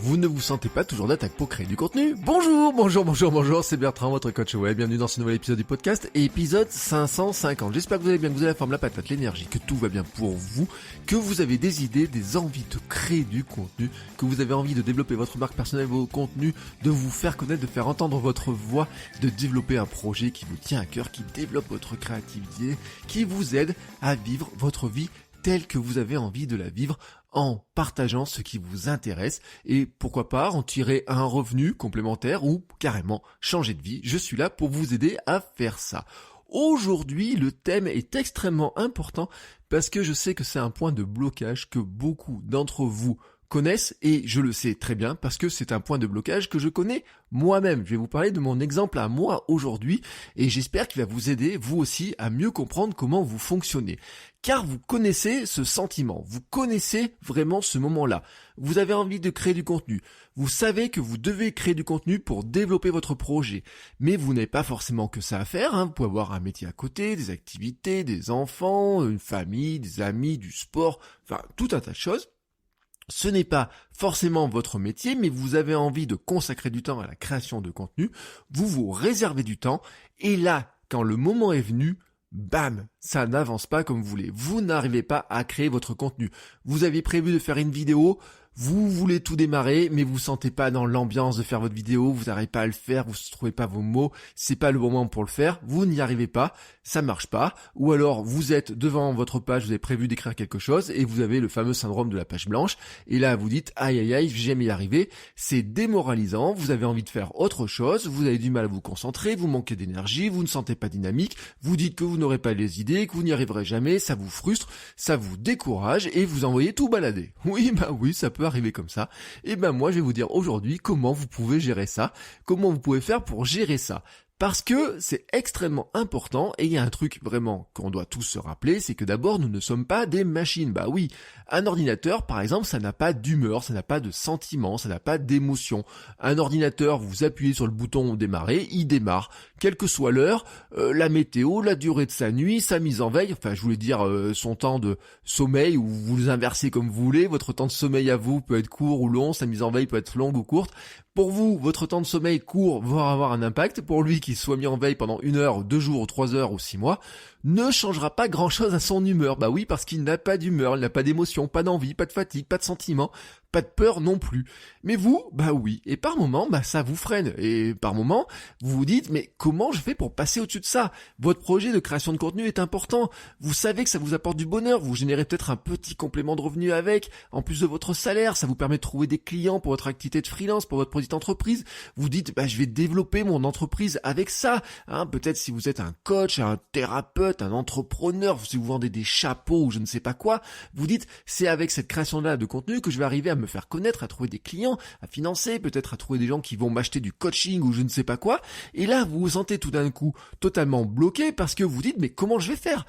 Vous ne vous sentez pas toujours d'attaque pour créer du contenu? Bonjour, c'est Bertrand, votre coach web. Bienvenue dans ce nouvel épisode du podcast, épisode 550. J'espère que vous allez bien, que vous avez la forme, la patate, l'énergie, que tout va bien pour vous, que vous avez des idées, des envies de créer du contenu, que vous avez envie de développer votre marque personnelle, vos contenus, de vous faire connaître, de faire entendre votre voix, de développer un projet qui vous tient à cœur, qui développe votre créativité, qui vous aide à vivre votre vie telle que vous avez envie de la vivre en partageant ce qui vous intéresse et pourquoi pas en tirer un revenu complémentaire ou carrément changer de vie. Je suis là pour vous aider à faire ça. Aujourd'hui, le thème est extrêmement important parce que je sais que c'est un point de blocage que beaucoup d'entre vous connaissent et je le sais très bien parce que c'est un point de blocage que je connais moi-même. Je vais vous parler de mon exemple à moi aujourd'hui et j'espère qu'il va vous aider vous aussi à mieux comprendre comment vous fonctionnez. Car vous connaissez ce sentiment, vous connaissez vraiment ce moment-là. Vous avez envie de créer du contenu, vous savez que vous devez créer du contenu pour développer votre projet, mais vous n'avez pas forcément que ça à faire, vous pouvez avoir un métier à côté, des activités, des enfants, une famille, des amis, du sport, enfin tout un tas de choses. Ce n'est pas forcément votre métier, mais vous avez envie de consacrer du temps à la création de contenu, vous vous réservez du temps, et là, quand le moment est venu, bam, ça n'avance pas comme vous voulez. Vous n'arrivez pas à créer votre contenu. Vous aviez prévu de faire une vidéo, vous voulez tout démarrer, mais vous ne sentez pas dans l'ambiance de faire votre vidéo, vous n'arrivez pas à le faire, vous ne trouvez pas vos mots, c'est pas le bon moment pour le faire, vous n'y arrivez pas, ça marche pas, ou alors vous êtes devant votre page, vous avez prévu d'écrire quelque chose, et vous avez le fameux syndrome de la page blanche, et là vous dites, aïe, je vais jamais y arriver, c'est démoralisant, vous avez envie de faire autre chose, vous avez du mal à vous concentrer, vous manquez d'énergie, vous ne sentez pas dynamique, vous dites que vous n'aurez pas les idées, que vous n'y arriverez jamais, ça vous frustre, ça vous décourage, et vous envoyez tout balader. Oui, ça peut arriver comme ça. Et moi je vais vous dire aujourd'hui comment vous pouvez gérer ça, comment vous pouvez faire pour gérer ça. Parce que c'est extrêmement important et il y a un truc vraiment qu'on doit tous se rappeler, c'est que d'abord nous ne sommes pas des machines. Bah oui, un ordinateur par exemple ça n'a pas d'humeur, ça n'a pas de sentiments, ça n'a pas d'émotion. Un ordinateur, vous appuyez sur le bouton démarrer, il démarre. Quelle que soit l'heure, la météo, la durée de sa nuit, sa mise en veille, enfin je voulais dire son temps de sommeil ou vous les inversez comme vous voulez, votre temps de sommeil à vous peut être court ou long, sa mise en veille peut être longue ou courte. Pour vous, votre temps de sommeil court va avoir un impact. Pour lui qui soit mis en veille pendant 1 heure, 2 jours, 3 heures ou 6 mois, ne changera pas grand chose à son humeur. Bah oui, parce qu'il n'a pas d'humeur, il n'a pas d'émotion, pas d'envie, pas de fatigue, pas de sentiment, pas de peur non plus. Mais vous, bah oui. Et par moment, ça vous freine. Et par moment, vous vous dites, mais comment je fais pour passer au-dessus de ça? Votre projet de création de contenu est important. Vous savez que ça vous apporte du bonheur. Vous générez peut-être un petit complément de revenu avec, en plus de votre salaire. Ça vous permet de trouver des clients pour votre activité de freelance, pour votre petite entreprise. Vous dites, je vais développer mon entreprise avec ça. Peut-être si vous êtes un coach, un thérapeute, un entrepreneur, si vous vendez des chapeaux ou je ne sais pas quoi, vous dites, c'est avec cette création-là de contenu que je vais arriver à me faire connaître, à trouver des clients, à financer, peut-être à trouver des gens qui vont m'acheter du coaching ou je ne sais pas quoi. Et là, vous vous sentez tout d'un coup totalement bloqué parce que vous dites, mais comment je vais faire?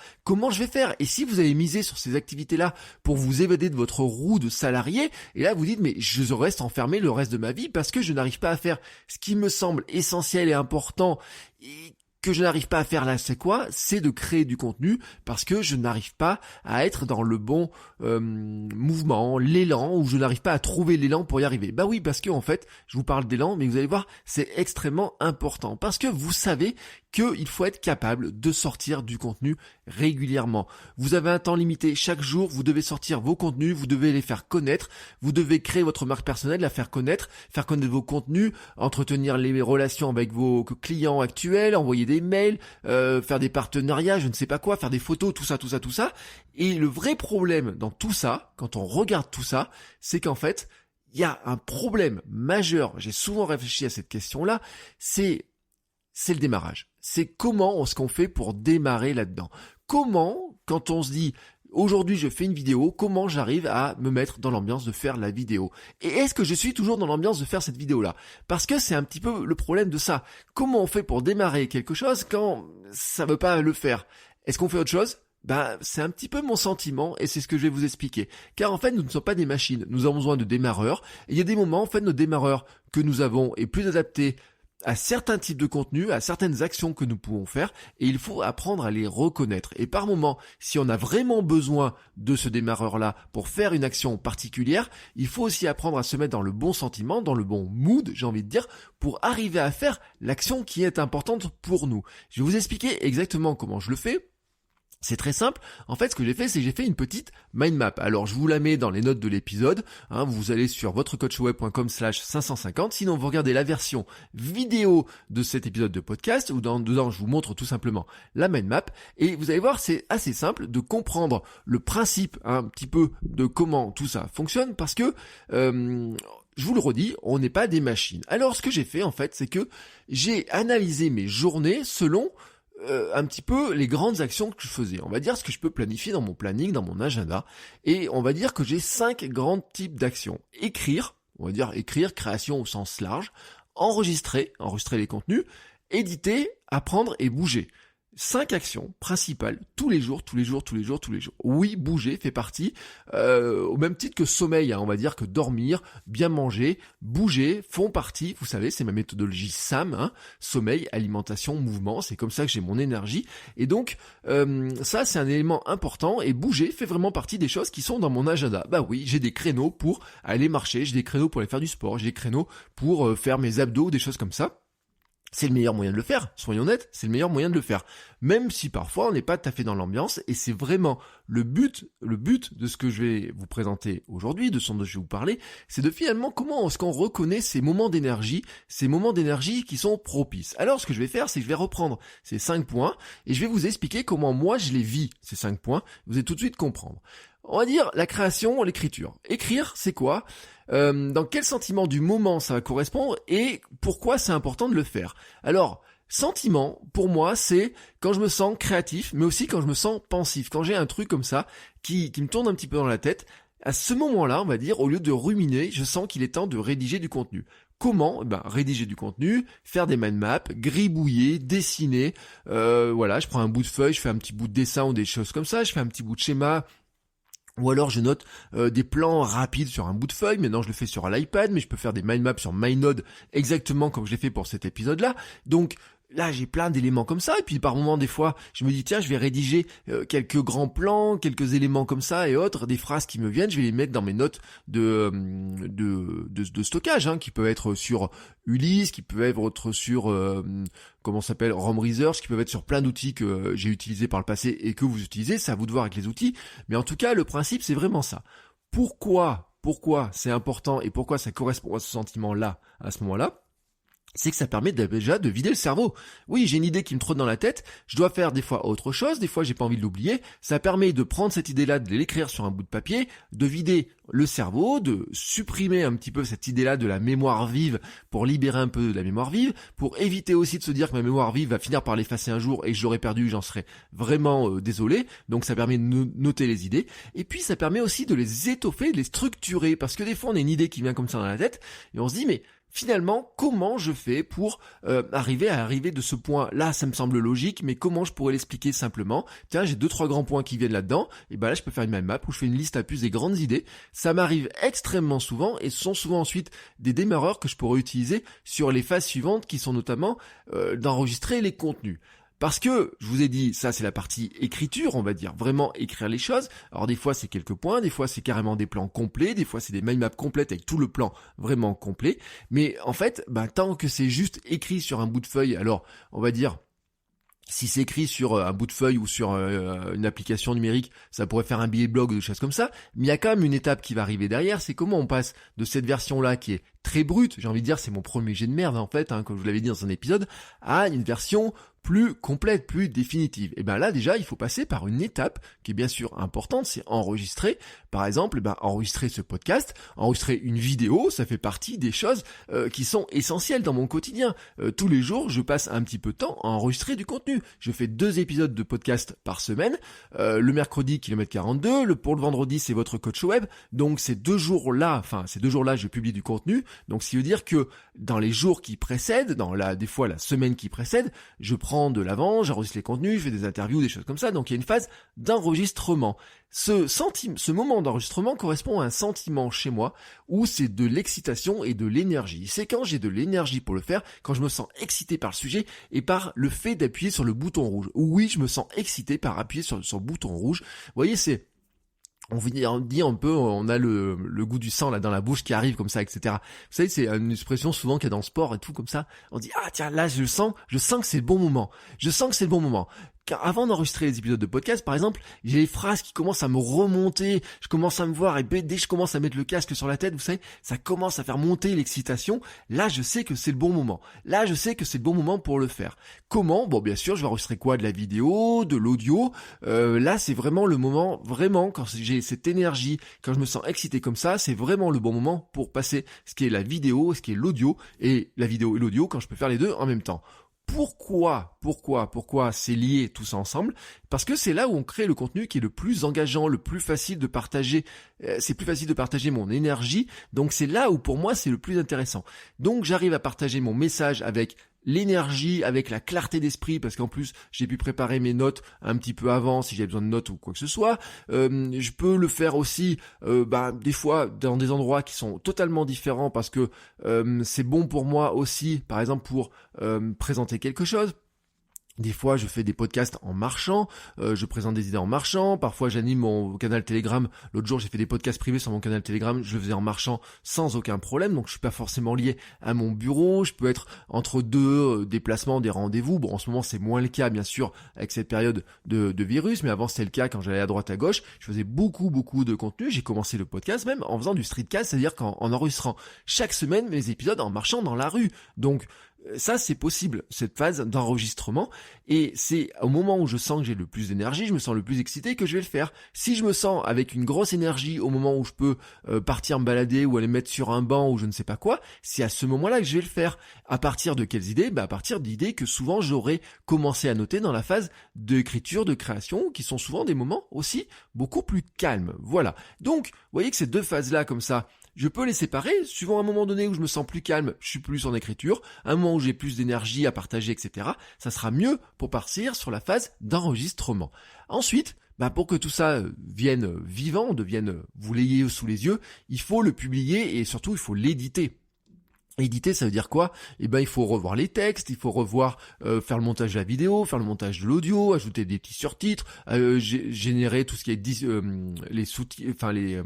Et si vous avez misé sur ces activités-là pour vous évader de votre roue de salarié, et là vous dites, mais je reste enfermé le reste de ma vie parce que je n'arrive pas à faire ce qui me semble essentiel et important et que je n'arrive pas à faire là, c'est quoi? C'est de créer du contenu parce que je n'arrive pas à être dans le bon mouvement, l'élan, ou je n'arrive pas à trouver l'élan pour y arriver. Bah oui, parce que en fait, je vous parle d'élan, mais vous allez voir, c'est extrêmement important parce que vous savez qu'il faut être capable de sortir du contenu régulièrement. Vous avez un temps limité. Chaque jour, vous devez sortir vos contenus, vous devez les faire connaître, vous devez créer votre marque personnelle, la faire connaître vos contenus, entretenir les relations avec vos clients actuels, envoyer des mails, faire des partenariats, je ne sais pas quoi, faire des photos, tout ça. Et le vrai problème dans tout ça, quand on regarde tout ça, c'est qu'en fait, il y a un problème majeur. J'ai souvent réfléchi à cette question-là, c'est le démarrage. C'est comment est-ce qu'on fait pour démarrer là-dedans? Comment, quand on se dit aujourd'hui je fais une vidéo, comment j'arrive à me mettre dans l'ambiance de faire la vidéo? Et est-ce que je suis toujours dans l'ambiance de faire cette vidéo-là? Parce que c'est un petit peu le problème de ça. Comment on fait pour démarrer quelque chose quand ça veut pas le faire? Est-ce qu'on fait autre chose? C'est un petit peu mon sentiment et c'est ce que je vais vous expliquer. Car en fait, nous ne sommes pas des machines. Nous avons besoin de démarreurs. Et il y a des moments, en fait, notre démarreur que nous avons est plus adapté à certains types de contenus, à certaines actions que nous pouvons faire, et il faut apprendre à les reconnaître. Et par moment, si on a vraiment besoin de ce démarreur-là pour faire une action particulière, il faut aussi apprendre à se mettre dans le bon sentiment, dans le bon mood, j'ai envie de dire, pour arriver à faire l'action qui est importante pour nous. Je vais vous expliquer exactement comment je le fais. C'est très simple. En fait, ce que j'ai fait, c'est que j'ai fait une petite mind map. Alors, je vous la mets dans les notes de l'épisode. Vous allez sur votrecoachweb.com/550. Sinon, vous regardez la version vidéo de cet épisode de podcast où dedans, je vous montre tout simplement la mind map. Et vous allez voir, c'est assez simple de comprendre le principe un petit peu de comment tout ça fonctionne parce que... je vous le redis, on n'est pas des machines. Alors, ce que j'ai fait, en fait, c'est que j'ai analysé mes journées selon un petit peu les grandes actions que je faisais. On va dire ce que je peux planifier dans mon planning, dans mon agenda. Et on va dire que j'ai 5 grands types d'actions. Écrire, on va dire écrire, création au sens large. Enregistrer les contenus. Éditer, apprendre et bouger. 5 actions principales, tous les jours. Oui, bouger fait partie, au même titre que sommeil, on va dire que dormir, bien manger, bouger font partie, vous savez, c'est ma méthodologie SAM, sommeil, alimentation, mouvement, c'est comme ça que j'ai mon énergie, et donc ça c'est un élément important, et bouger fait vraiment partie des choses qui sont dans mon agenda. Bah oui, j'ai des créneaux pour aller marcher, j'ai des créneaux pour aller faire du sport, j'ai des créneaux pour faire mes abdos, des choses comme ça. C'est le meilleur moyen de le faire, soyons honnêtes, c'est le meilleur moyen de le faire. Même si parfois on n'est pas tout à fait dans l'ambiance, et c'est vraiment le but de ce que je vais vous présenter aujourd'hui, de ce dont je vais vous parler, c'est de finalement comment est-ce qu'on reconnaît ces moments d'énergie qui sont propices. Alors ce que je vais faire, c'est que je vais reprendre ces 5 points, et je vais vous expliquer comment moi je les vis, ces 5 points, vous allez tout de suite comprendre. On va dire la création, l'écriture. Écrire, c'est quoi ? Dans quel sentiment du moment ça va correspondre et pourquoi c'est important de le faire. Alors, sentiment, pour moi, c'est quand je me sens créatif, mais aussi quand je me sens pensif. Quand j'ai un truc comme ça qui me tourne un petit peu dans la tête, à ce moment-là, on va dire, au lieu de ruminer, je sens qu'il est temps de rédiger du contenu. Comment ? Rédiger du contenu, faire des mind maps, gribouiller, dessiner. Je prends un bout de feuille, je fais un petit bout de dessin ou des choses comme ça, je fais un petit bout de schéma. Ou alors je note des plans rapides sur un bout de feuille. Maintenant je le fais sur l'iPad, mais je peux faire des mind maps sur MyNode exactement comme je l'ai fait pour cet épisode-là. Donc là j'ai plein d'éléments comme ça, et puis par moments des fois je me dis tiens je vais rédiger quelques grands plans, quelques éléments comme ça et autres, des phrases qui me viennent, je vais les mettre dans mes notes de stockage, qui peuvent être sur Ulysse, qui peuvent être sur Rome Research, qui peuvent être sur plein d'outils que j'ai utilisés par le passé et que vous utilisez, c'est à vous de voir avec les outils, mais en tout cas le principe c'est vraiment ça. Pourquoi c'est important et pourquoi ça correspond à ce sentiment-là, à ce moment-là? C'est que ça permet déjà de vider le cerveau. Oui, j'ai une idée qui me trotte dans la tête, je dois faire des fois autre chose, des fois j'ai pas envie de l'oublier, ça permet de prendre cette idée-là, de l'écrire sur un bout de papier, de vider le cerveau, de supprimer un petit peu cette idée-là de la mémoire vive pour libérer un peu de la mémoire vive, pour éviter aussi de se dire que ma mémoire vive va finir par l'effacer un jour et que je l'aurais perdu, j'en serais vraiment désolé, donc ça permet de noter les idées, et puis ça permet aussi de les étoffer, de les structurer, parce que des fois on a une idée qui vient comme ça dans la tête, et on se dit mais finalement, comment je fais pour arriver de ce point là, ça me semble logique, mais comment je pourrais l'expliquer simplement? Tiens, j'ai 2-3 grands points qui viennent là-dedans, et là je peux faire une mind map où je fais une liste à puce des grandes idées. Ça m'arrive extrêmement souvent, et ce sont souvent ensuite des démarreurs que je pourrais utiliser sur les phases suivantes qui sont notamment d'enregistrer les contenus. Parce que, je vous ai dit, ça c'est la partie écriture, on va dire, vraiment écrire les choses. Alors des fois c'est quelques points, des fois c'est carrément des plans complets, des fois c'est des mind maps complètes avec tout le plan vraiment complet. Mais en fait, tant que c'est juste écrit sur un bout de feuille, alors on va dire... Si c'est écrit sur un bout de feuille ou sur une application numérique, ça pourrait faire un billet de blog ou des choses comme ça. Mais il y a quand même une étape qui va arriver derrière, c'est comment on passe de cette version-là qui est très brute, j'ai envie de dire c'est mon premier jet de merde en fait, comme je vous l'avais dit dans un épisode, à une version plus complète, plus définitive. Et là déjà il faut passer par une étape qui est bien sûr importante, c'est enregistrer. Par exemple, enregistrer ce podcast, enregistrer une vidéo, ça fait partie des choses qui sont essentielles dans mon quotidien. Tous les jours, je passe un petit peu de temps à enregistrer du contenu. Je fais 2 épisodes de podcast par semaine. Le mercredi, kilomètre 42. Pour le vendredi, c'est votre coach web. Donc ces 2 jours-là, je publie du contenu. Donc, ce qui veut dire que dans les jours qui précèdent, des fois la semaine qui précède, je prends de l'avance, j'enregistre les contenus, je fais des interviews, des choses comme ça. Donc, il y a une phase d'enregistrement. Ce moment d'enregistrement correspond à un sentiment chez moi où c'est de l'excitation et de l'énergie. C'est quand j'ai de l'énergie pour le faire, quand je me sens excité par le sujet et par le fait d'appuyer sur le bouton rouge. Oui, je me sens excité par appuyer sur le bouton rouge. Vous voyez, on dit un peu, on a le goût du sang là dans la bouche qui arrive comme ça, etc. Vous savez, c'est une expression souvent qu'il y a dans le sport et tout comme ça. On dit, ah tiens, là je sens que c'est le bon moment. Je sens que c'est le bon moment. Car avant d'enregistrer les épisodes de podcast, par exemple, j'ai les phrases qui commencent à me remonter, je commence à me voir, et dès que je commence à mettre le casque sur la tête, vous savez, ça commence à faire monter l'excitation. Là, je sais que c'est le bon moment. Là, je sais que c'est le bon moment pour le faire. Comment ? Bon, bien sûr, je vais enregistrer quoi ? De la vidéo, de l'audio. Là, c'est vraiment le moment, vraiment, quand j'ai cette énergie, quand je me sens excité comme ça, c'est vraiment le bon moment pour passer ce qui est la vidéo, ce qui est l'audio, et la vidéo et l'audio, quand je peux faire les deux en même temps. Pourquoi c'est lié tout ça ensemble ? Parce que c'est là où on crée le contenu qui est le plus engageant, le plus facile de partager. C'est plus facile de partager mon énergie. Donc c'est là où pour moi c'est le plus intéressant. Donc j'arrive à partager mon message avec l'énergie, avec la clarté d'esprit, parce qu'en plus j'ai pu préparer mes notes un petit peu avant si j'ai besoin de notes ou quoi que ce soit. Je peux le faire aussi des fois dans des endroits qui sont totalement différents, parce que c'est bon pour moi aussi, par exemple pour présenter quelque chose. Des fois, je fais des podcasts en marchant, je présente des idées en marchant, parfois j'anime mon canal Telegram. L'autre jour, j'ai fait des podcasts privés sur mon canal Telegram, je le faisais en marchant sans aucun problème, donc je suis pas forcément lié à mon bureau, je peux être entre deux déplacements, des rendez-vous. Bon, en ce moment, c'est moins le cas, bien sûr, avec cette période de virus, mais avant, c'était le cas quand j'allais à droite, à gauche. Je faisais beaucoup de contenu, j'ai commencé le podcast même en faisant du streetcast, c'est-à-dire en enregistrant chaque semaine mes épisodes en marchant dans la rue. Donc, ça, c'est possible, cette phase d'enregistrement, et c'est au moment où je sens que j'ai le plus d'énergie, je me sens le plus excité, que je vais le faire. Si je me sens avec une grosse énergie au moment où je peux partir me balader ou aller me mettre sur un banc ou je ne sais pas quoi, c'est à ce moment-là que je vais le faire. À partir de quelles idées ? À partir d'idées que souvent j'aurais commencé à noter dans la phase d'écriture, de création, qui sont souvent des moments aussi beaucoup plus calmes. Voilà. Donc, vous voyez que ces deux phases-là, comme ça, je peux les séparer, suivant un moment donné où je me sens plus calme, je suis plus en écriture, un moment où j'ai plus d'énergie à partager, etc. Ça sera mieux pour partir sur la phase d'enregistrement. Ensuite, pour que tout ça vienne vivant, vous l'ayez sous les yeux, il faut le publier et surtout il faut l'éditer. Éditer, ça veut dire quoi ? Il faut revoir les textes, il faut revoir, faire le montage de la vidéo, faire le montage de l'audio, ajouter des petits surtitres, générer tout ce qui est les sous-titres, enfin les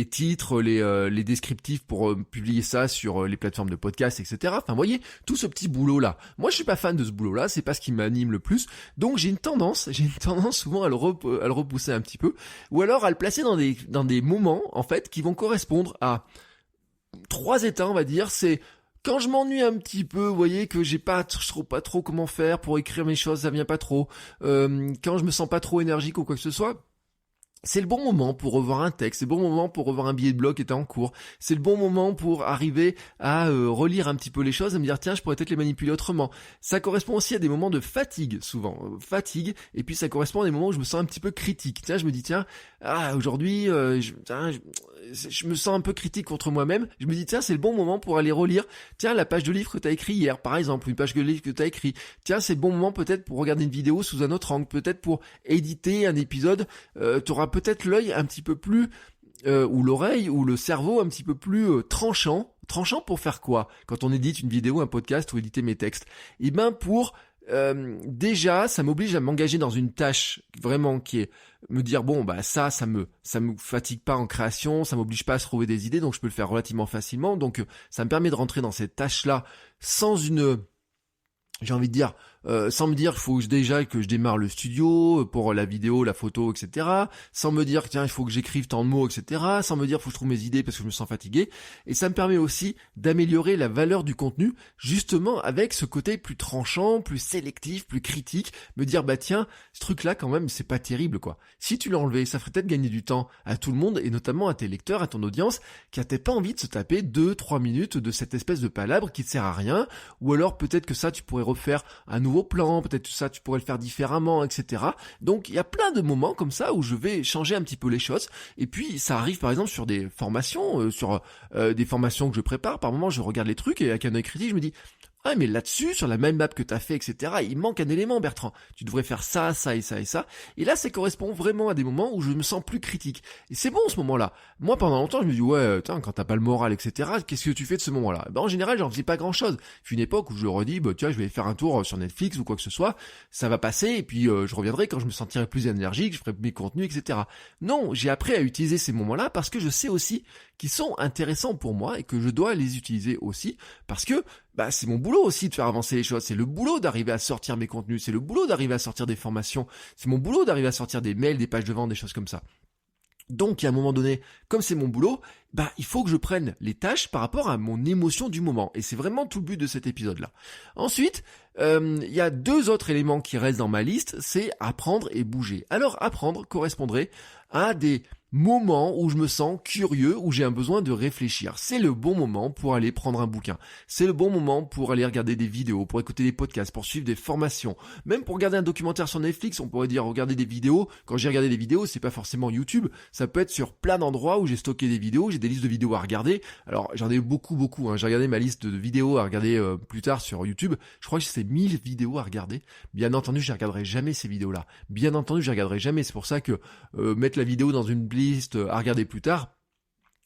titres, les descriptifs pour publier ça sur les plateformes de podcast, etc. Enfin, vous voyez, tout ce petit boulot-là. Moi, je suis pas fan de ce boulot-là, c'est pas ce qui m'anime le plus. Donc, j'ai une tendance souvent à le repousser un petit peu, ou alors à le placer dans des moments, en fait, qui vont correspondre à 3 états, on va dire. C'est quand je m'ennuie un petit peu, vous voyez, que je trouve pas trop comment faire pour écrire mes choses, ça vient pas trop. Quand je me sens pas trop énergique ou quoi que ce soit, c'est le bon moment pour revoir un texte, c'est le bon moment pour revoir un billet de blog qui était en cours, c'est le bon moment pour arriver à relire un petit peu les choses et me dire tiens, je pourrais peut-être les manipuler autrement. Ça correspond aussi à des moments de fatigue, souvent, fatigue, et puis ça correspond à des moments où je me sens un petit peu critique. Tiens, je me dis aujourd'hui, je me sens un peu critique contre moi-même, je me dis tiens, c'est le bon moment pour aller relire, tiens, la page de livre que t'as écrit hier, par exemple, une page de livre que t'as écrit, tiens, c'est le bon moment peut-être pour regarder une vidéo sous un autre angle, peut-être pour éditer un épisode, t'auras peut-être l'œil un petit peu plus, ou l'oreille, ou le cerveau un petit peu plus tranchant pour faire quoi ? Quand on édite une vidéo, un podcast ou éditer mes textes, pour déjà, ça m'oblige à m'engager dans une tâche vraiment qui est me dire ça me fatigue pas en création, ça m'oblige pas à se trouver des idées, donc je peux le faire relativement facilement. Donc ça me permet de rentrer dans cette tâche-là sans sans me dire il faut déjà que je démarre le studio pour la vidéo, la photo, etc. Sans me dire tiens il faut que j'écrive tant de mots, etc. Sans me dire il faut que je trouve mes idées parce que je me sens fatigué. Et ça me permet aussi d'améliorer la valeur du contenu, justement avec ce côté plus tranchant, plus sélectif, plus critique. Me dire tiens ce truc là quand même c'est pas terrible quoi. Si tu l'enlevais, ça ferait peut-être gagner du temps à tout le monde et notamment à tes lecteurs, à ton audience qui a peut-être pas envie de se taper 2-3 minutes de cette espèce de palabre qui ne sert à rien. Ou alors peut-être que ça tu pourrais refaire un nouveau plan, peut-être ça tu pourrais le faire différemment, etc. Donc il y a plein de moments comme ça où je vais changer un petit peu les choses. Et puis ça arrive par exemple sur des formations, des formations que je prépare. Par moment je regarde les trucs et avec un œil critique je me dis ah mais là-dessus, sur la même map que t'as fait, etc., il manque un élément, Bertrand. Tu devrais faire ça, ça et ça et ça. Et là, ça correspond vraiment à des moments où je me sens plus critique. Et c'est bon ce moment-là. Moi, pendant longtemps, je me dis, ouais, quand t'as pas le moral, etc., qu'est-ce que tu fais de ce moment-là? En général, j'en faisais pas grand-chose. Puis une époque où je leur dis, tu vois, je vais faire un tour sur Netflix ou quoi que ce soit, ça va passer, et puis je reviendrai quand je me sentirai plus énergique, je ferai mes contenus, etc. Non, j'ai appris à utiliser ces moments-là parce que je sais aussi qu'ils sont intéressants pour moi et que je dois les utiliser aussi parce que c'est mon boulot aussi de faire avancer les choses, c'est le boulot d'arriver à sortir mes contenus, c'est le boulot d'arriver à sortir des formations, c'est mon boulot d'arriver à sortir des mails, des pages de vente, des choses comme ça. Donc, à un moment donné, comme c'est mon boulot, il faut que je prenne les tâches par rapport à mon émotion du moment. Et c'est vraiment tout le but de cet épisode-là. Ensuite, il y a 2 autres éléments qui restent dans ma liste, c'est apprendre et bouger. Alors, apprendre correspondrait à des moment où je me sens curieux, où j'ai un besoin de réfléchir. C'est le bon moment pour aller prendre un bouquin. C'est le bon moment pour aller regarder des vidéos, pour écouter des podcasts, pour suivre des formations. Même pour regarder un documentaire sur Netflix, on pourrait dire regarder des vidéos. Quand j'ai regardé des vidéos, c'est pas forcément YouTube. Ça peut être sur plein d'endroits où j'ai stocké des vidéos, j'ai des listes de vidéos à regarder. Alors, j'en ai beaucoup. J'ai regardé ma liste de vidéos à regarder plus tard sur YouTube. Je crois que c'est 1000 vidéos à regarder. Bien entendu, je ne regarderai jamais ces vidéos-là. Bien entendu, je ne regarderai jamais. C'est pour ça que mettre la vidéo dans une liste à regarder plus tard,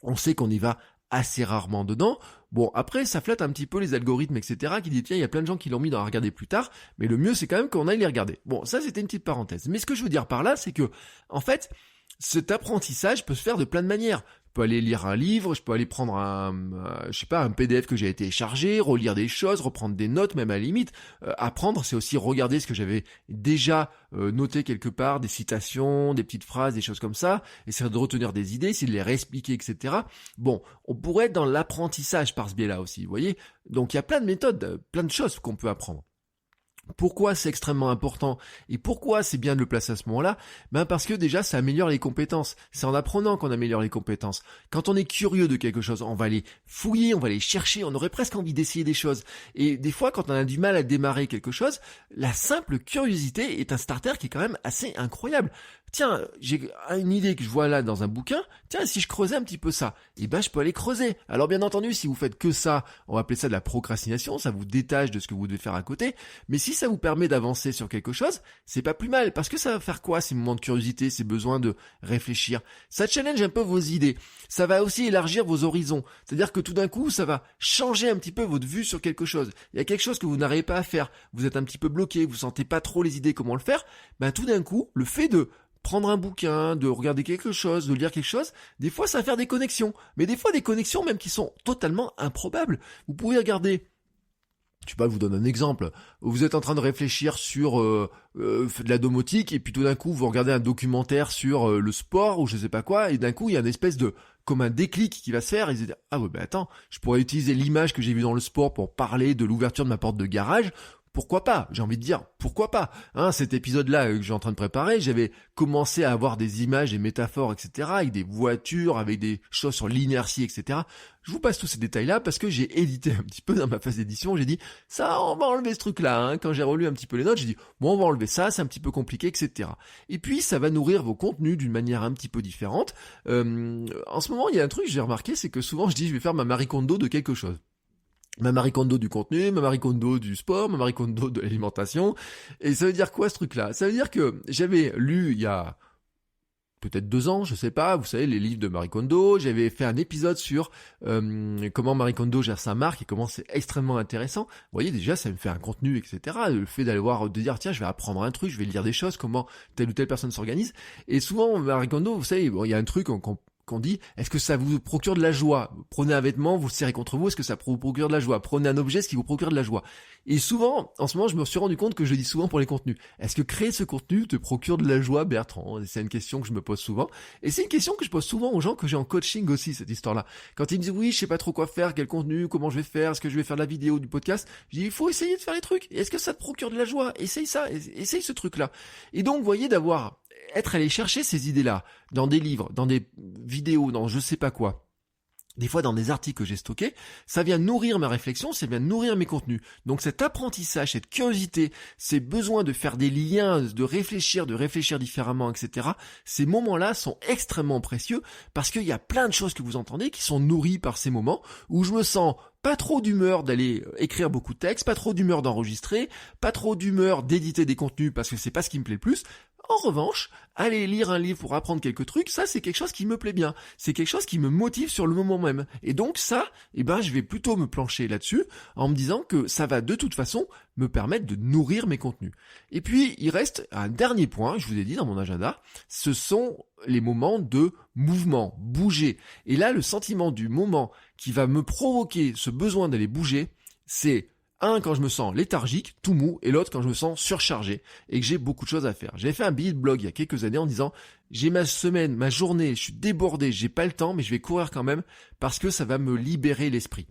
on sait qu'on y va assez rarement dedans. Bon, après, ça flatte un petit peu les algorithmes, etc., qui disent, tiens, il y a plein de gens qui l'ont mis dans à regarder plus tard, mais le mieux, c'est quand même qu'on aille les regarder. Bon, ça, c'était une petite parenthèse. Mais ce que je veux dire par là, c'est que, en fait, cet apprentissage peut se faire de plein de manières. Je peux aller lire un livre, je peux aller prendre un PDF que j'ai téléchargé, relire des choses, reprendre des notes, même à la limite. Apprendre, c'est aussi regarder ce que j'avais déjà noté quelque part, des citations, des petites phrases, des choses comme ça, essayer de retenir des idées, essayer de les réexpliquer, etc. Bon, on pourrait être dans l'apprentissage par ce biais-là aussi, vous voyez. Donc il y a plein de méthodes, plein de choses qu'on peut apprendre. Pourquoi c'est extrêmement important et pourquoi c'est bien de le placer à ce moment-là? Parce que déjà ça améliore les compétences. C'est en apprenant qu'on améliore les compétences. Quand on est curieux de quelque chose, on va aller fouiller, on va aller chercher, on aurait presque envie d'essayer des choses. Et des fois quand on a du mal à démarrer quelque chose, la simple curiosité est un starter qui est quand même assez incroyable. Tiens, j'ai une idée que je vois là dans un bouquin, tiens, si je creusais un petit peu ça, je peux aller creuser. Alors bien entendu, si vous faites que ça, on va appeler ça de la procrastination, ça vous détache de ce que vous devez faire à côté, mais si ça vous permet d'avancer sur quelque chose, c'est pas plus mal, parce que ça va faire quoi ces moments de curiosité, ces besoins de réfléchir? Ça challenge un peu vos idées, ça va aussi élargir vos horizons, c'est-à-dire que tout d'un coup, ça va changer un petit peu votre vue sur quelque chose. Il y a quelque chose que vous n'arrivez pas à faire, vous êtes un petit peu bloqué, vous sentez pas trop les idées comment le faire, tout d'un coup, le fait de prendre un bouquin, de regarder quelque chose, de lire quelque chose, des fois ça va faire des connexions. Mais des fois des connexions même qui sont totalement improbables. Vous pouvez regarder, je vous donne un exemple. Vous êtes en train de réfléchir sur de la domotique et puis tout d'un coup vous regardez un documentaire sur le sport ou je sais pas quoi et d'un coup il y a une espèce de comme un déclic qui va se faire et vous dites ah ouais attends, je pourrais utiliser l'image que j'ai vue dans le sport pour parler de l'ouverture de ma porte de garage. Pourquoi pas? J'ai envie de dire, pourquoi pas? Cet épisode-là que j'ai en train de préparer, j'avais commencé à avoir des images et métaphores, etc., avec des voitures, avec des choses sur l'inertie, etc. Je vous passe tous ces détails-là parce que j'ai édité un petit peu dans ma phase d'édition. J'ai dit, ça, on va enlever ce truc-là. Quand j'ai relu un petit peu les notes, j'ai dit, bon, on va enlever ça, c'est un petit peu compliqué, etc. Et puis, ça va nourrir vos contenus d'une manière un petit peu différente. En ce moment, il y a un truc que j'ai remarqué, c'est que souvent, je dis, je vais faire ma Marie Kondo de quelque chose. Ma Marie Kondo du contenu, ma Marie Kondo du sport, ma Marie Kondo de l'alimentation. Et ça veut dire quoi ce truc-là? Ça veut dire que j'avais lu il y a peut-être 2 ans, je sais pas, vous savez, les livres de Marie Kondo, j'avais fait un épisode sur comment Marie Kondo gère sa marque et comment c'est extrêmement intéressant. Vous voyez, déjà, ça me fait un contenu, etc. Le fait d'aller voir, de dire, tiens, je vais apprendre un truc, je vais lire des choses, comment telle ou telle personne s'organise. Et souvent, Marie Kondo, vous savez, il y a un truc qu'on dit, est-ce que ça vous procure de la joie? Prenez un vêtement, vous le serrez contre vous, est-ce que ça vous procure de la joie? Prenez un objet, est-ce qui vous procure de la joie? Et souvent, en ce moment, je me suis rendu compte que je le dis souvent pour les contenus. Est-ce que créer ce contenu te procure de la joie, Bertrand? C'est une question que je me pose souvent. Et c'est une question que je pose souvent aux gens que j'ai en coaching aussi, cette histoire-là. Quand ils me disent, oui, je sais pas trop quoi faire, quel contenu, comment je vais faire, est-ce que je vais faire de la vidéo, du podcast? Je dis, il faut essayer de faire les trucs. Est-ce que ça te procure de la joie? Essaye ça, essaye ce truc-là. Et donc, vous voyez, être allé chercher ces idées-là dans des livres, dans des vidéos, dans je sais pas quoi. des fois dans des articles que j'ai stockés, ça vient nourrir ma réflexion, ça vient nourrir mes contenus. Donc cet apprentissage, cette curiosité, ces besoins de faire des liens, de réfléchir différemment, etc., ces moments-là sont extrêmement précieux parce qu'il y a plein de choses que vous entendez qui sont nourries par ces moments où je me sens pas trop d'humeur d'aller écrire beaucoup de textes, pas trop d'humeur d'enregistrer, pas trop d'humeur d'éditer des contenus parce que c'est pas ce qui me plaît le plus. En revanche, aller lire un livre pour apprendre quelques trucs, ça c'est quelque chose qui me plaît bien. C'est quelque chose qui me motive sur le moment même. Et donc ça, je vais plutôt me plancher là-dessus en me disant que ça va de toute façon me permettre de nourrir mes contenus. Et puis, il reste un dernier point, je vous ai dit dans mon agenda, ce sont les moments de mouvement, bouger. Et là, le sentiment du moment qui va me provoquer ce besoin d'aller bouger, c'est un, quand je me sens léthargique, tout mou, et l'autre quand je me sens surchargé et que j'ai beaucoup de choses à faire. J'avais fait un billet de blog il y a quelques années en disant j'ai ma semaine, ma journée, je suis débordé, j'ai pas le temps, mais je vais courir quand même parce que ça va me libérer l'esprit.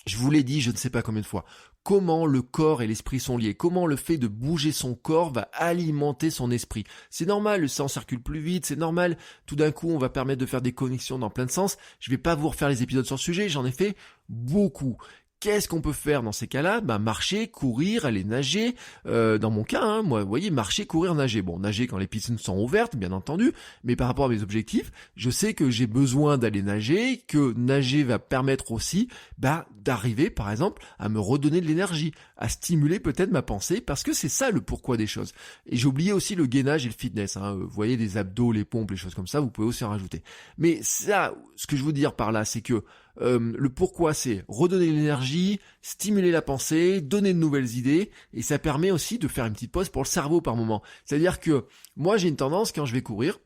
Je vous l'ai dit, je ne sais pas combien de fois, comment le corps et l'esprit sont liés, comment le fait de bouger son corps va alimenter son esprit. C'est normal, le sang circule plus vite, c'est normal, tout d'un coup on va permettre de faire des connexions dans plein de sens. Je vais pas vous refaire les épisodes sur le sujet, j'en ai fait beaucoup. Qu'est-ce qu'on peut faire dans ces cas-là ? Marcher, courir, aller nager. Dans mon cas, moi, vous voyez, marcher, courir, nager. Bon, nager quand les piscines sont ouvertes, bien entendu, mais par rapport à mes objectifs, je sais que j'ai besoin d'aller nager, que nager va permettre aussi d'arriver, par exemple, à me redonner de l'énergie, à stimuler peut-être ma pensée, parce que c'est ça le pourquoi des choses. Et j'ai oublié aussi le gainage et le fitness. Vous voyez, les abdos, les pompes, les choses comme ça, vous pouvez aussi en rajouter. Mais ça, ce que je veux dire par là, c'est que le pourquoi, c'est redonner de l'énergie, stimuler la pensée, donner de nouvelles idées, et ça permet aussi de faire une petite pause pour le cerveau par moment. C'est-à-dire que moi j'ai une tendance quand je vais courir,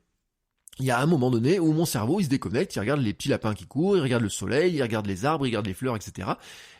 il y a un moment donné où mon cerveau il se déconnecte, il regarde les petits lapins qui courent, il regarde le soleil, il regarde les arbres, il regarde les fleurs, etc.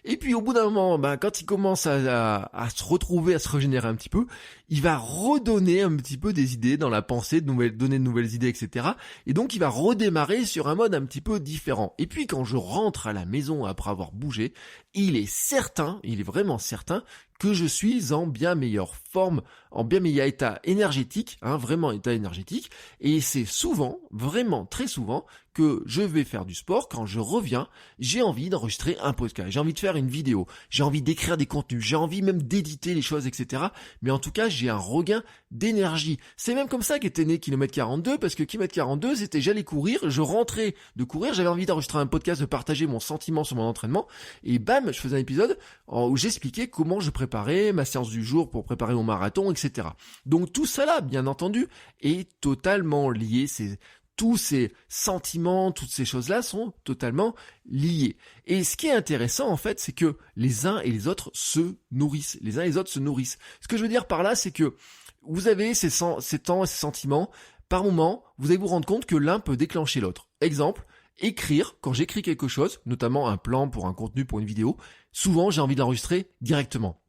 Et puis au bout d'un moment, quand il commence à se retrouver, à se régénérer un petit peu, il va redonner un petit peu des idées dans la pensée, donner de nouvelles idées, etc. Et donc il va redémarrer sur un mode un petit peu différent. Et puis quand je rentre à la maison après avoir bougé, il est vraiment certain que je suis en bien meilleure forme, en bien meilleur état énergétique, vraiment état énergétique, et c'est souvent, vraiment très souvent, que je vais faire du sport, quand je reviens, j'ai envie d'enregistrer un podcast, j'ai envie de faire une vidéo, j'ai envie d'écrire des contenus, j'ai envie même d'éditer les choses, etc. Mais en tout cas, j'ai un regain d'énergie. C'est même comme ça qu'était né Kilomètre 42, parce que Kilomètre 42, c'était j'allais courir, je rentrais de courir, j'avais envie d'enregistrer un podcast, de partager mon sentiment sur mon entraînement, et bam, je faisais un épisode où j'expliquais comment je préparais ma séance du jour pour préparer mon marathon, etc. Donc tout ça là, bien entendu, est totalement lié, tous ces sentiments, toutes ces choses-là sont totalement liées. Et ce qui est intéressant, en fait, c'est que les uns et les autres se nourrissent. Les uns et les autres se nourrissent. Ce que je veux dire par là, c'est que vous avez ces temps et ces sentiments. Par moment, vous allez vous rendre compte que l'un peut déclencher l'autre. Exemple, écrire, quand j'écris quelque chose, notamment un plan pour un contenu, pour une vidéo, souvent j'ai envie de l'enregistrer directement.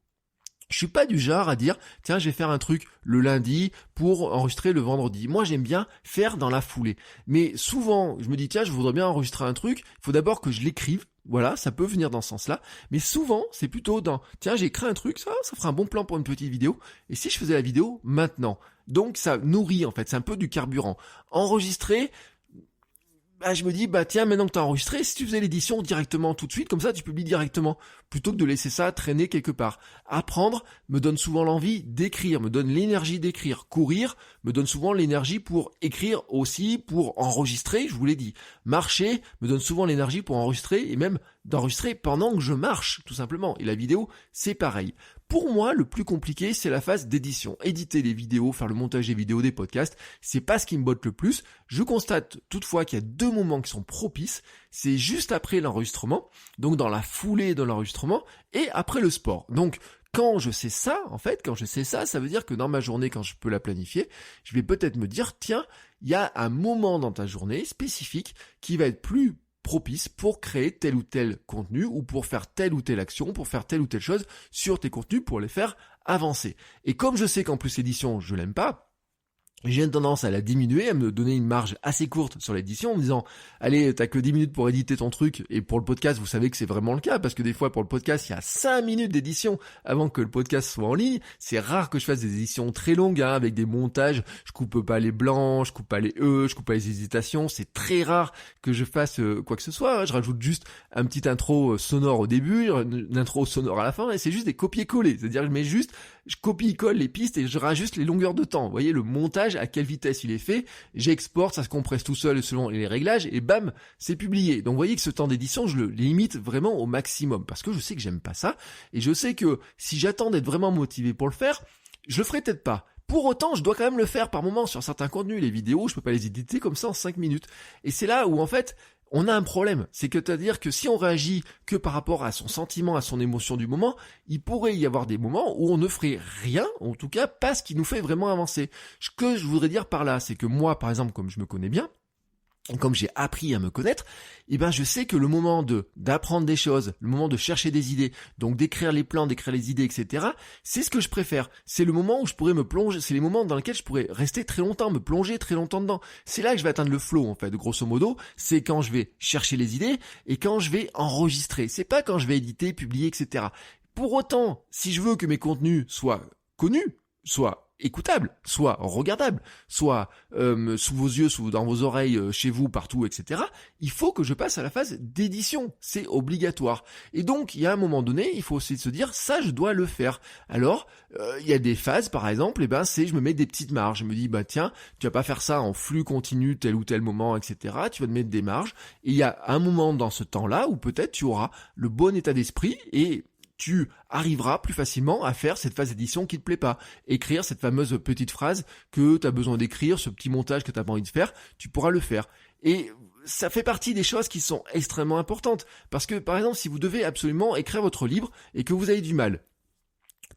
Je suis pas du genre à dire, tiens, je vais faire un truc le lundi pour enregistrer le vendredi. Moi, j'aime bien faire dans la foulée. Mais souvent, je me dis, tiens, je voudrais bien enregistrer un truc. Il faut d'abord que je l'écrive. Voilà, ça peut venir dans ce sens-là. Mais souvent, c'est plutôt dans, tiens, j'ai écrit un truc, ça fera un bon plan pour une petite vidéo. Et si je faisais la vidéo maintenant? Donc, ça nourrit, en fait. C'est un peu du carburant. Enregistrer, je me dis, tiens, maintenant que t'as enregistré, si tu faisais l'édition directement tout de suite, comme ça, tu publies directement, plutôt que de laisser ça traîner quelque part. Apprendre me donne souvent l'envie d'écrire, me donne l'énergie d'écrire. Courir me donne souvent l'énergie pour écrire aussi, pour enregistrer, je vous l'ai dit. Marcher me donne souvent l'énergie pour enregistrer, et même d'enregistrer pendant que je marche, tout simplement. Et la vidéo, c'est pareil. Pour moi, le plus compliqué, c'est la phase d'édition. Éditer les vidéos, faire le montage des vidéos, des podcasts, c'est pas ce qui me botte le plus. Je constate toutefois qu'il y a 2 moments qui sont propices. C'est juste après l'enregistrement, donc dans la foulée de l'enregistrement, et après le sport. Donc, quand je sais ça, ça veut dire que dans ma journée, quand je peux la planifier, je vais peut-être me dire, tiens, il y a un moment dans ta journée spécifique qui va être plus propice pour créer tel ou tel contenu ou pour faire telle ou telle action, pour faire telle ou telle chose sur tes contenus pour les faire avancer. Et comme je sais qu'en plus l'édition, je l'aime pas, j'ai une tendance à la diminuer, à me donner une marge assez courte sur l'édition en me disant allez, t'as que 10 minutes pour éditer ton truc. Et pour le podcast, vous savez que c'est vraiment le cas parce que des fois pour le podcast, il y a 5 minutes d'édition avant que le podcast soit en ligne. C'est rare que je fasse des éditions très longues avec des montages. Je coupe pas les blancs, je coupe pas les je coupe pas les hésitations. C'est très rare que je fasse quoi que ce soit. Je rajoute juste un petit intro sonore au début, une intro sonore à la fin et c'est juste des copier-coller. C'est-à-dire je copie-colle les pistes et je rajoute les longueurs de temps. Vous voyez le montage, à quelle vitesse il est fait, j'exporte, ça se compresse tout seul selon les réglages et bam, c'est publié. Donc vous voyez que ce temps d'édition, je le limite vraiment au maximum parce que je sais que j'aime pas ça et je sais que si j'attends d'être vraiment motivé pour le faire, je le ferai peut-être pas. Pour autant, je dois quand même le faire par moment sur certains contenus. Les vidéos, je peux pas les éditer comme ça en 5 minutes. Et c'est là où en fait, on a un problème. C'est-à-dire que si on réagit que par rapport à son sentiment, à son émotion du moment, il pourrait y avoir des moments où on ne ferait rien, en tout cas pas ce qui nous fait vraiment avancer. Ce que je voudrais dire par là, c'est que moi, par exemple, comme je me connais bien, comme j'ai appris à me connaître, je sais que le moment d'apprendre des choses, le moment de chercher des idées, donc d'écrire les plans, d'écrire les idées, etc., c'est ce que je préfère. C'est le moment où je pourrais me plonger, c'est les moments dans lesquels je pourrais rester très longtemps, me plonger très longtemps dedans. C'est là que je vais atteindre le flow, en fait, grosso modo. C'est quand je vais chercher les idées et quand je vais enregistrer. C'est pas quand je vais éditer, publier, etc. Pour autant, si je veux que mes contenus soient connus, soient écoutable, soit regardable, soit sous vos yeux, dans vos oreilles, chez vous, partout, etc. Il faut que je passe à la phase d'édition. C'est obligatoire. Et donc, il y a un moment donné, il faut aussi se dire, ça, je dois le faire. Alors, il y a des phases, par exemple, je me mets des petites marges. Je me dis, tiens, tu vas pas faire ça en flux continu, tel ou tel moment, etc. Tu vas te mettre des marges. Et il y a un moment dans ce temps-là où peut-être tu auras le bon état d'esprit et tu arriveras plus facilement à faire cette phase d'édition qui te plaît pas. Écrire cette fameuse petite phrase que tu as besoin d'écrire, ce petit montage que tu n'as pas envie de faire, tu pourras le faire. Et ça fait partie des choses qui sont extrêmement importantes. Parce que, par exemple, si vous devez absolument écrire votre livre et que vous avez du mal,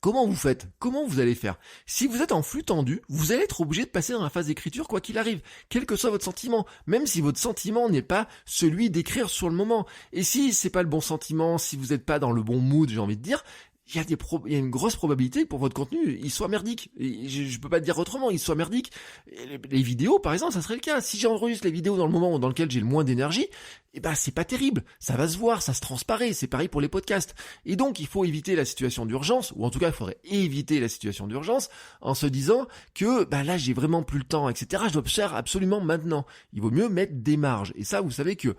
comment vous faites? Comment vous allez faire? Si vous êtes en flux tendu, vous allez être obligé de passer dans la phase d'écriture quoi qu'il arrive, quel que soit votre sentiment, même si votre sentiment n'est pas celui d'écrire sur le moment. Et si c'est pas le bon sentiment, si vous n'êtes pas dans le bon mood, j'ai envie de dire, il y a une grosse probabilité que pour votre contenu, il soit merdique. Et je peux pas dire autrement, il soit merdique. Et les vidéos, par exemple, ça serait le cas. Si j'enregistre les vidéos dans le moment dans lequel j'ai le moins d'énergie, c'est pas terrible. Ça va se voir, ça se transparaît. C'est pareil pour les podcasts. Et donc, il faut éviter la situation d'urgence, ou en tout cas, il faudrait éviter la situation d'urgence en se disant que, là, j'ai vraiment plus le temps, etc. Je dois le faire absolument maintenant. Il vaut mieux mettre des marges. Et ça, vous savez que,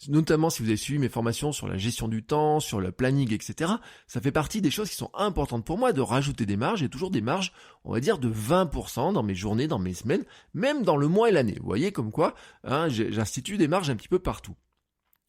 notamment si vous avez suivi mes formations sur la gestion du temps, sur le planning, etc., ça fait partie des choses qui sont importantes pour moi de rajouter des marges, et toujours des marges, on va dire, de 20% dans mes journées, dans mes semaines, même dans le mois et l'année. Vous voyez comme quoi, j'institue des marges un petit peu partout.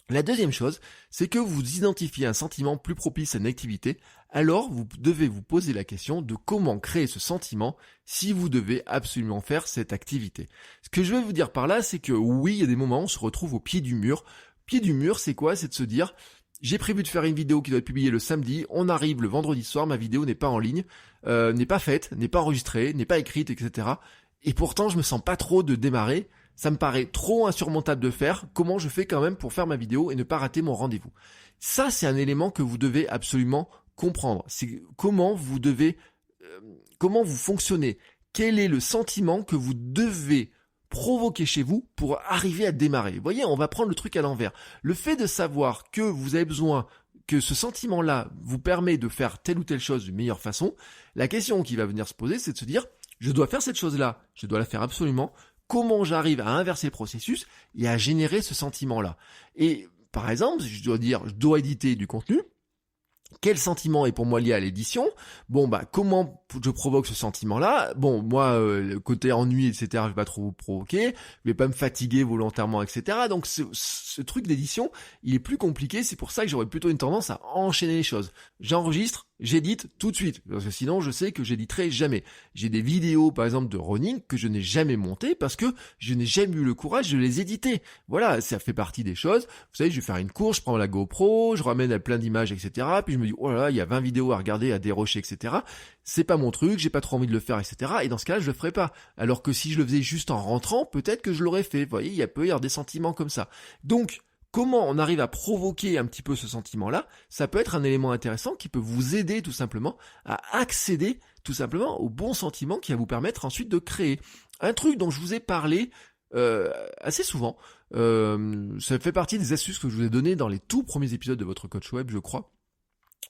La deuxième chose, c'est que vous identifiez un sentiment plus propice à une activité, alors vous devez vous poser la question de comment créer ce sentiment si vous devez absolument faire cette activité. Ce que je veux vous dire par là, c'est que oui, il y a des moments où on se retrouve au pied du mur. Pied du mur, c'est quoi? C'est de se dire, j'ai prévu de faire une vidéo qui doit être publiée le samedi, on arrive le vendredi soir, ma vidéo n'est pas en ligne, n'est pas faite, n'est pas enregistrée, n'est pas écrite, etc. Et pourtant, je me sens pas trop de démarrer, ça me paraît trop insurmontable de faire, comment je fais quand même pour faire ma vidéo et ne pas rater mon rendez-vous? Ça, c'est un élément que vous devez absolument comprendre. C'est comment vous fonctionnez, quel est le sentiment que vous devez provoquer chez vous pour arriver à démarrer. Vous voyez, on va prendre le truc à l'envers. Le fait de savoir que vous avez besoin, que ce sentiment-là vous permet de faire telle ou telle chose d'une meilleure façon, la question qui va venir se poser, c'est de se dire, je dois faire cette chose-là, je dois la faire absolument, comment j'arrive à inverser le processus et à générer ce sentiment-là. Et par exemple, je dois éditer du contenu. Quel sentiment est pour moi lié à l'édition? Comment je provoque ce sentiment-là? Moi, le côté ennui, etc., je vais pas trop vous provoquer, je vais pas me fatiguer volontairement, etc. Donc, ce truc d'édition, il est plus compliqué, c'est pour ça que j'aurais plutôt une tendance à enchaîner les choses. J'enregistre, j'édite tout de suite, parce que sinon, je sais que j'éditerai jamais. J'ai des vidéos, par exemple, de running que je n'ai jamais montées parce que je n'ai jamais eu le courage de les éditer. Voilà, ça fait partie des choses. Vous savez, je vais faire une course, je prends la GoPro, je ramène plein d'images, etc., puis je me dis, oh là là, il y a 20 vidéos à regarder, à dérocher, etc. C'est pas mon truc, j'ai pas trop envie de le faire, etc. Et dans ce cas-là, je le ferai pas. Alors que si je le faisais juste en rentrant, peut-être que je l'aurais fait. Vous voyez, il peut y avoir des sentiments comme ça. Donc, comment on arrive à provoquer un petit peu ce sentiment-là, ça peut être un élément intéressant qui peut vous aider tout simplement à accéder tout simplement au bon sentiment qui va vous permettre ensuite de créer. Un truc dont je vous ai parlé assez souvent, ça fait partie des astuces que je vous ai données dans les tout premiers épisodes de votre coach web, je crois.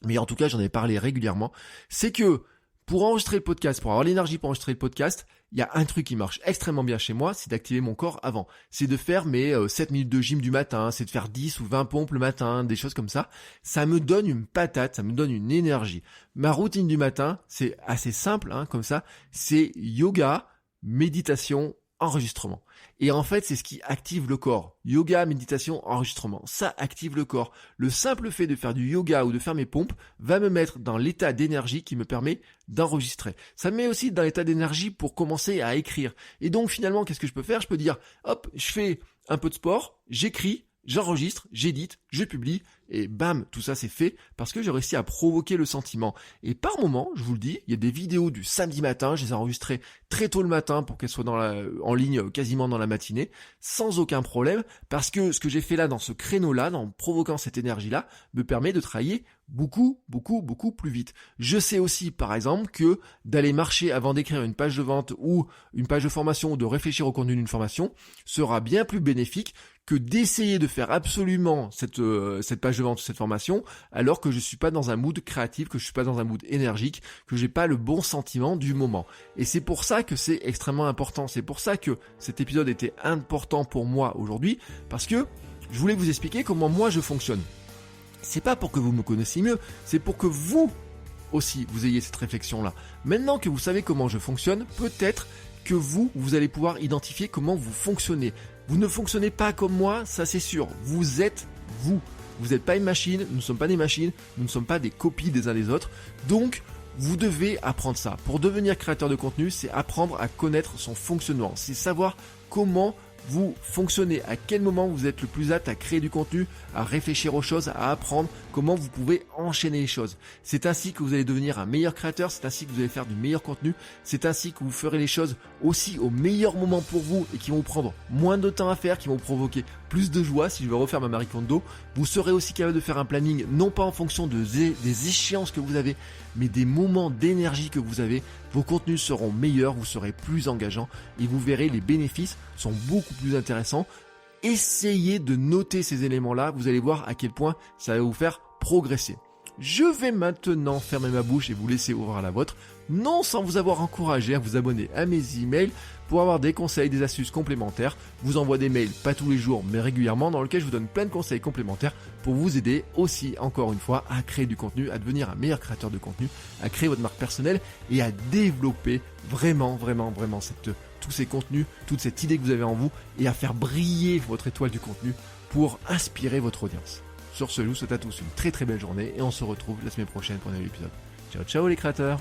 Mais en tout cas, j'en ai parlé régulièrement. C'est que pour enregistrer le podcast, pour avoir l'énergie pour enregistrer le podcast, il y a un truc qui marche extrêmement bien chez moi, c'est d'activer mon corps avant. C'est de faire mes 7 minutes de gym du matin, c'est de faire 10 ou 20 pompes le matin, des choses comme ça. Ça me donne une patate, ça me donne une énergie. Ma routine du matin, c'est assez simple, comme ça. C'est yoga, méditation, enregistrement. Et en fait, c'est ce qui active le corps. Yoga, méditation, enregistrement. Ça active le corps. Le simple fait de faire du yoga ou de faire mes pompes va me mettre dans l'état d'énergie qui me permet d'enregistrer. Ça me met aussi dans l'état d'énergie pour commencer à écrire. Et donc finalement, qu'est-ce que je peux faire? Je peux dire, hop, je fais un peu de sport, j'écris, j'enregistre, j'édite, je publie, et bam, tout ça c'est fait parce que j'ai réussi à provoquer le sentiment. Et par moment, je vous le dis, il y a des vidéos du samedi matin, je les ai enregistrées très tôt le matin pour qu'elles soient en ligne quasiment dans la matinée, sans aucun problème, parce que ce que j'ai fait là, dans ce créneau-là, en provoquant cette énergie-là, me permet de travailler beaucoup plus vite. Je sais aussi, par exemple, que d'aller marcher avant d'écrire une page de vente ou une page de formation ou de réfléchir au contenu d'une formation sera bien plus bénéfique que d'essayer de faire absolument cette page de vente ou cette formation alors que je suis pas dans un mood créatif, que je suis pas dans un mood énergique, que j'ai pas le bon sentiment du moment. Et c'est pour ça que c'est extrêmement important. C'est pour ça que cet épisode était important pour moi aujourd'hui, parce que je voulais vous expliquer comment moi je fonctionne. C'est pas pour que vous me connaissiez mieux, c'est pour que vous aussi vous ayez cette réflexion-là. Maintenant que vous savez comment je fonctionne, peut-être que vous allez pouvoir identifier comment vous fonctionnez. Vous ne fonctionnez pas comme moi, ça c'est sûr. Vous êtes vous. Vous n'êtes pas une machine, nous ne sommes pas des machines, nous ne sommes pas des copies des uns des autres. Donc, vous devez apprendre ça. Pour devenir créateur de contenu, c'est apprendre à connaître son fonctionnement. C'est savoir comment vous fonctionnez, à quel moment vous êtes le plus apte à créer du contenu, à réfléchir aux choses, à apprendre comment vous pouvez enchaîner les choses. C'est ainsi que vous allez devenir un meilleur créateur, c'est ainsi que vous allez faire du meilleur contenu, c'est ainsi que vous ferez les choses aussi au meilleur moment pour vous et qui vont prendre moins de temps à faire, qui vont provoquer plus de joie. Si je veux refaire ma Marie Kondo, vous serez aussi capable de faire un planning non pas en fonction des échéances que vous avez, mais des moments d'énergie que vous avez. Vos contenus seront meilleurs, vous serez plus engageants et vous verrez les bénéfices sont beaucoup plus intéressants. Essayez de noter ces éléments-là, vous allez voir à quel point ça va vous faire progresser. Je vais maintenant fermer ma bouche et vous laisser ouvrir la vôtre, non sans vous avoir encouragé à vous abonner à mes emails pour avoir des conseils, des astuces complémentaires. Je vous envoie des mails, pas tous les jours, mais régulièrement, dans lesquels je vous donne plein de conseils complémentaires pour vous aider aussi, encore une fois, à créer du contenu, à devenir un meilleur créateur de contenu, à créer votre marque personnelle et à développer vraiment tous ces contenus, toute cette idée que vous avez en vous et à faire briller votre étoile du contenu pour inspirer votre audience. Sur ce, je vous souhaite à tous une très belle journée et on se retrouve la semaine prochaine pour un nouvel épisode. Ciao les créateurs!